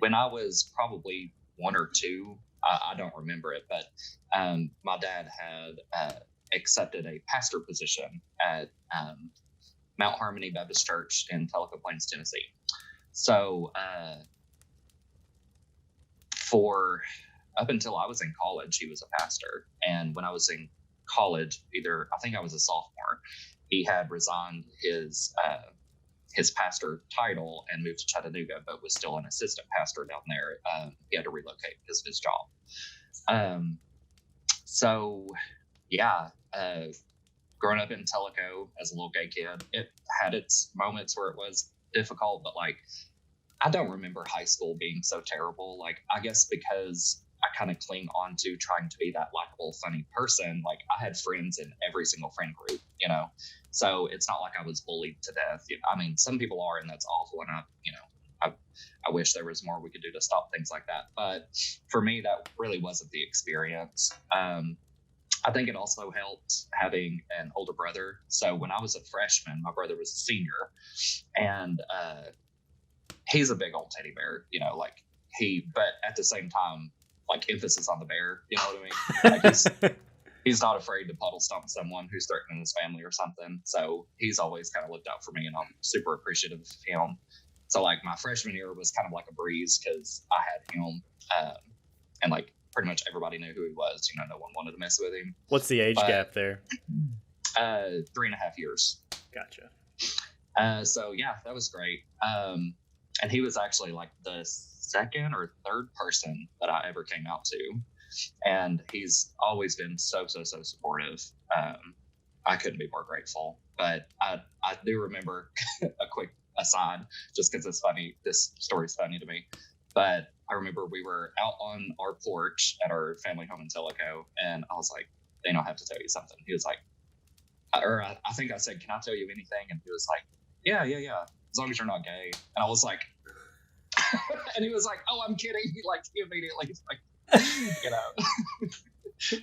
when I was probably 1 or 2, I don't remember it, but my dad had accepted a pastor position at Mount Harmony Baptist Church in Tallarico Plains, Tennessee. So for up until I was in college, he was a pastor. And when I was in college, I think I was a sophomore, he had resigned his pastor title and moved to Chattanooga, but was still an assistant pastor down there. He had to relocate because of his job. So yeah, growing up in Tellico as a little gay kid, it had its moments where it was difficult, but like, I don't remember high school being so terrible. Like, I guess because I kind of cling on to trying to be that likable, funny person. Like, I had friends in every single friend group, so it's not like I was bullied to death. I mean, some people are, and that's awful. And I wish there was more we could do to stop things like that. But for me, that really wasn't the experience. I think it also helped having an older brother. So when I was a freshman, my brother was a senior, and he's a big old teddy bear, but at the same time, like, emphasis on the bear, you know what I mean? Like, he's not afraid to puddle stomp someone who's threatening his family or something. So he's always kind of looked out for me, and I'm super appreciative of him. So like my freshman year was kind of like a breeze because I had him, and like pretty much everybody knew who he was. No one wanted to mess with him. What's the age gap there? 3.5 years. Gotcha. So yeah, that was great. And he was actually like the second or third person that I ever came out to. And he's always been so supportive. I couldn't be more grateful. But I do remember a quick aside, just because it's funny. This story's funny to me. But I remember we were out on our porch at our family home in Tellico, and I was like, Dane, I have to tell you something. He was like, I think I said, can I tell you anything? And he was like, yeah, as long as you're not gay. And I was like, and he was like, oh, I'm kidding. He immediately, he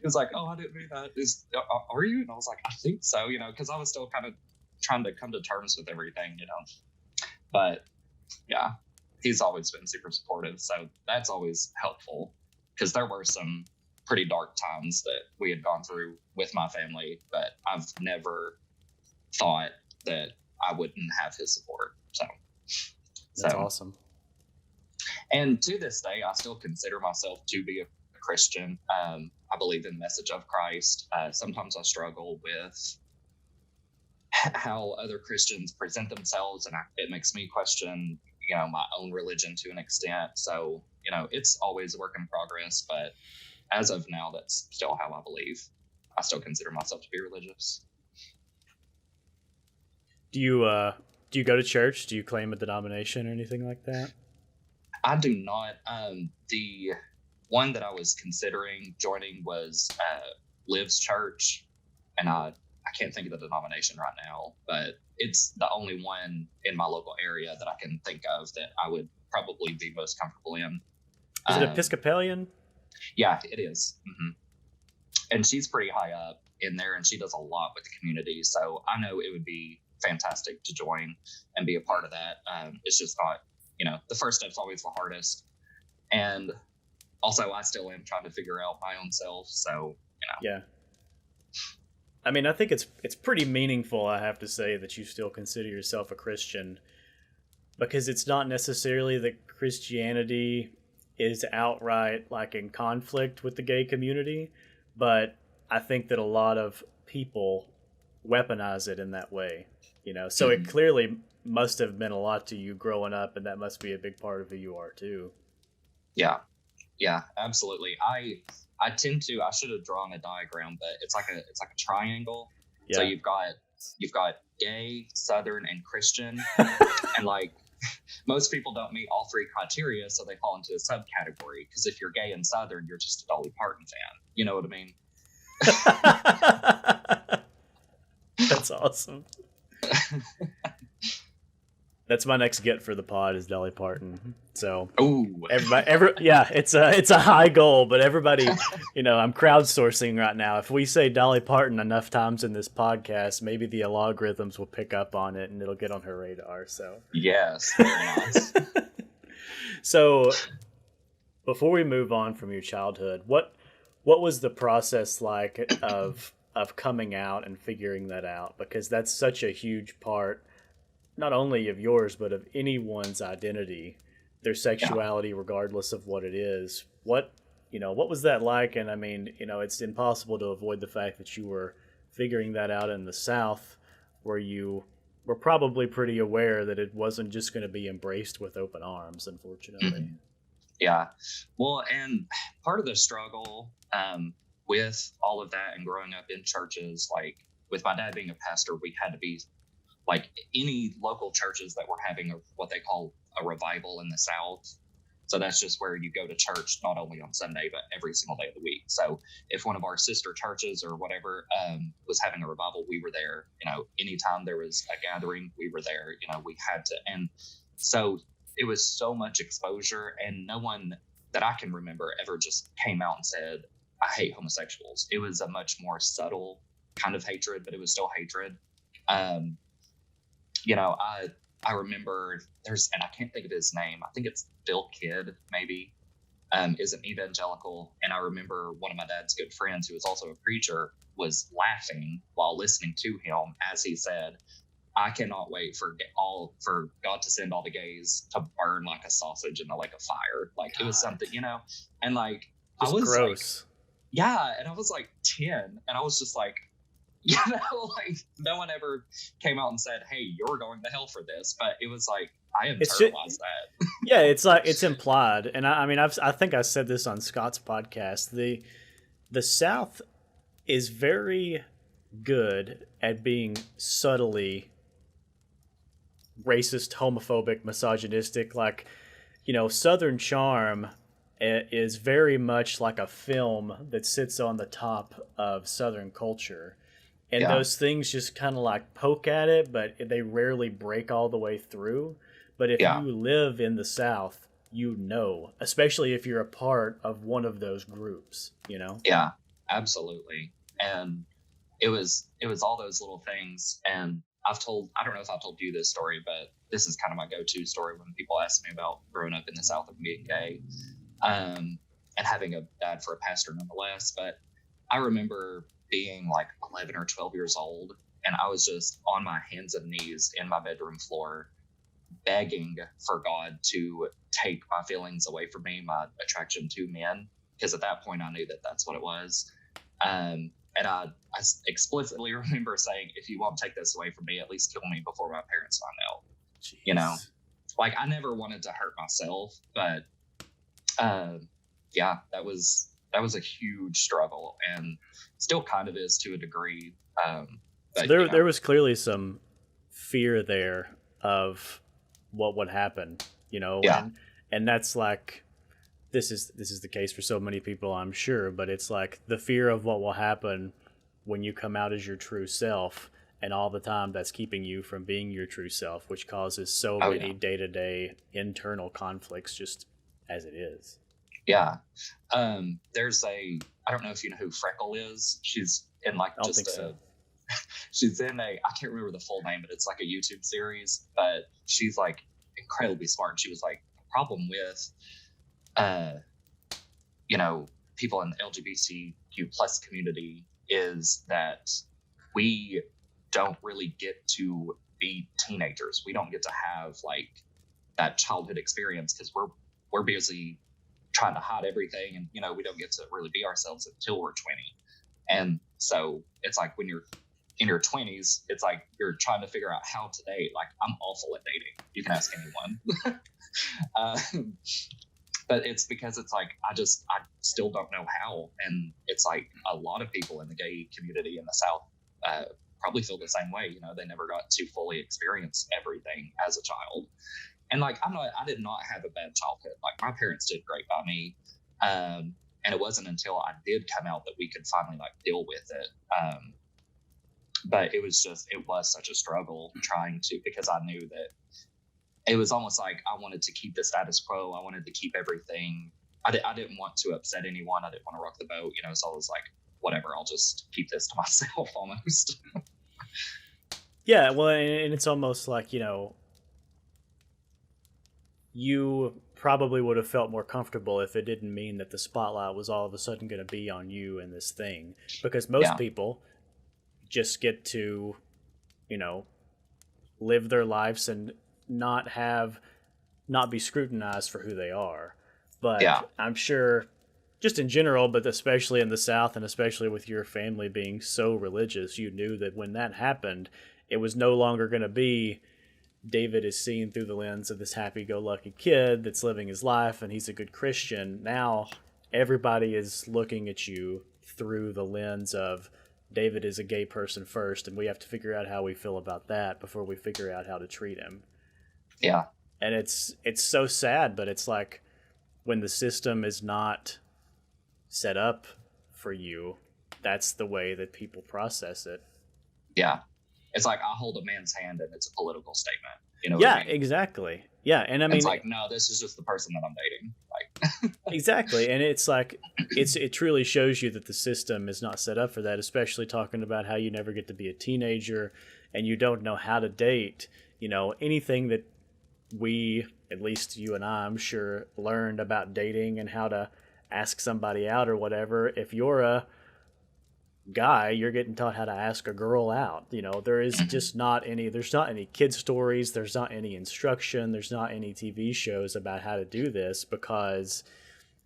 was like, oh, I didn't mean that. Are you? And I was like, I think so, because I was still kind of trying to come to terms with everything, But yeah, he's always been super supportive. So that's always helpful, because there were some pretty dark times that we had gone through with my family, but I've never thought that I wouldn't have his support. That's awesome. And to this day, I still consider myself to be a Christian. I believe in the message of Christ. Sometimes I struggle with how other Christians present themselves, and it makes me question, my own religion to an extent. So, it's always a work in progress, but as of now, that's still how I believe. I still consider myself to be religious. Do you go to church? Do you claim a denomination or anything like that? I do not. The one that I was considering joining was Liv's Church, and I can't think of the denomination right now, but it's the only one in my local area that I can think of that I would probably be most comfortable in. Is it Episcopalian? Yeah, it is. Mm-hmm. And she's pretty high up in there, and she does a lot with the community. So I know it would be fantastic to join and be a part of that. It's just not, the first step's always the hardest. And also, I still am trying to figure out my own self. So, Yeah. I mean, I think it's pretty meaningful, I have to say, that you still consider yourself a Christian, because it's not necessarily that Christianity is outright like in conflict with the gay community, but I think that a lot of people weaponize it in that way, so It clearly must have meant a lot to you growing up, and that must be a big part of who you are too. Yeah, absolutely. I tend to, I should have drawn a diagram, but it's like a triangle. Yeah. So you've got gay, Southern, and Christian. And like, most people don't meet all three criteria, so they fall into a subcategory. Because if you're gay and Southern, you're just a Dolly Parton fan. You know what I mean? That's awesome. That's my next get for the pod is Dolly Parton. So it's a high goal, but everybody, I'm crowdsourcing right now. If we say Dolly Parton enough times in this podcast, maybe the algorithms will pick up on it and it'll get on her radar. So yes, very nice. So before we move on from your childhood, what was the process like of coming out and figuring that out? Because that's such a huge part, not only of yours but of anyone's identity, their Yeah. sexuality, regardless of what it is. What was that like? And I mean, it's impossible to avoid the fact that you were figuring that out in the South, where you were probably pretty aware that it wasn't just going to be embraced with open arms, unfortunately. Mhm. Yeah. Well, and part of the struggle with all of that and growing up in churches, like with my dad being a pastor, we had to be like any local churches that were having what they call a revival in the South. So that's just where you go to church not only on Sunday but every single day of the week. So if one of our sister churches or whatever was having a revival, we were there. Anytime there was a gathering, we were there. We had to, and so it was so much exposure, and no one that I can remember ever just came out and said, "I hate homosexuals." It was a much more subtle kind of hatred, but it was still hatred. Um, I remember and I can't think of his name. I think it's Bill Kidd, maybe, is an evangelical. And I remember one of my dad's good friends, who was also a preacher, was laughing while listening to him as he said, "I cannot wait for God to send all the gays to burn like a sausage in the lake of fire." Like it was God, something, and like I just was like, gross. yeah, and I was like 10, and I was just like, like no one ever came out and said, "Hey, you're going to hell for this," but it was like I It's just, internalized that. yeah, it's like it's implied, and I mean, I think I said this on Scott's podcast. The South is very good at being subtly racist, homophobic, misogynistic. Like, Southern Charm is very much like a film that sits on the top of Southern culture. And Yeah, those things just kind of like poke at it, but they rarely break all the way through. But if yeah, you live in the South, especially if you're a part of one of those groups. yeah, absolutely. And it was all those little things. And I don't know if I've told you this story, but this is kind of my go-to story when people ask me about growing up in the South and being gay, and having a dad for a pastor nonetheless. But I remember being like 11 or 12 years old, and I was just on my hands and knees in my bedroom floor begging for God to take my feelings away from me, my attraction to men, because at that point I knew that that's what it was. And I explicitly remember saying, "If you won't take this away from me, at least kill me before my parents find out." You know, Jeez. like I never wanted to hurt myself, but uh, yeah, that was a huge struggle, and still kind of is to a degree. So But there was clearly some fear there of what would happen, yeah, and that's like this is the case for so many people, I'm sure, but it's like the fear of what will happen when you come out as your true self, and all the time that's keeping you from being your true self, which causes so oh yeah, many day-to-day internal conflicts just as it is. yeah. I don't know if you know who Freckle is. She's in like I don't think so. she's in I can't remember the full name, but it's like a YouTube series. But she's like incredibly smart. She was like, the problem with, uh, people in the LGBTQ plus community is that we don't really get to be teenagers. We don't get to have like that childhood experience because we're busy trying to hide everything, and we don't get to really be ourselves until we're 20. And so it's like when you're in your 20s, it's like you're trying to figure out how to date. Like I'm awful at dating, you can ask anyone. But it's because it's like I still don't know how. And it's like a lot of people in the gay community in the South uh, probably feel the same way. They never got to fully experience everything as a child. And like I did not have a bad childhood. Like my parents did great by me. And it wasn't until I did come out that we could finally like deal with it. But it was such a struggle trying to, because I knew that it was almost like I wanted to keep the status quo. I wanted to keep everything. I didn't want to upset anyone. I didn't want to rock the boat, so I was like, whatever, I'll just keep this to myself almost. Yeah, well, and it's almost like, you probably would have felt more comfortable if it didn't mean that the spotlight was all of a sudden going to be on you in this thing. Because most people just get to, you know, live their lives and not be scrutinized for who they are. But I'm sure just in general, but especially in the South and especially with your family being so religious, you knew that when that happened, it was no longer going to be David is seen through the lens of this happy-go-lucky kid that's living his life and he's a good Christian. Now everybody is looking at you through the lens of David is a gay person first, and we have to figure out how we feel about that before we figure out how to treat him. Yeah. And it's so sad, but it's like when the system is not set up for you, that's the way that people process it. Yeah. It's like I hold a man's hand and it's a political statement. You know yeah, what I mean? Exactly. Yeah, and I mean, it's like, no, this is just the person that I'm dating. Like exactly. And it's like it truly shows you that the system is not set up for that, especially talking about how you never get to be a teenager and you don't know how to date. You know, anything that we, at least you and I'm sure, learned about dating and how to ask somebody out or whatever. If you're a guy, you're getting taught how to ask a girl out. You know, there is just there's not any kid stories, there's not any instruction, there's not any TV shows about how to do this, because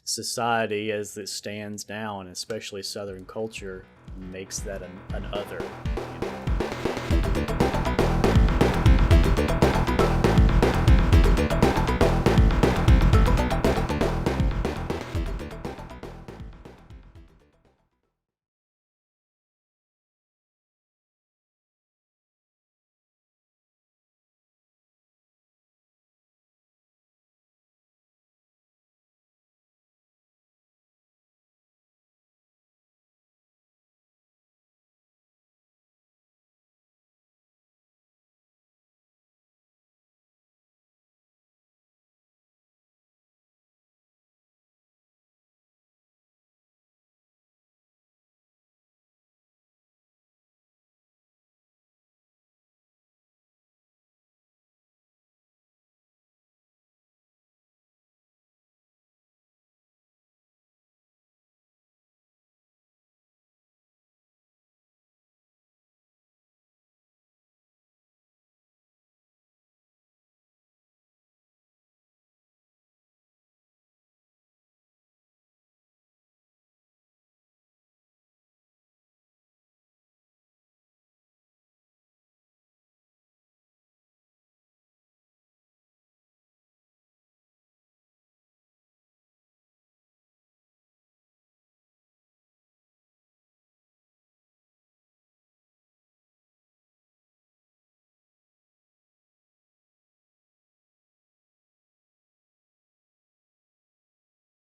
society as it stands now, and especially Southern culture, makes that an other.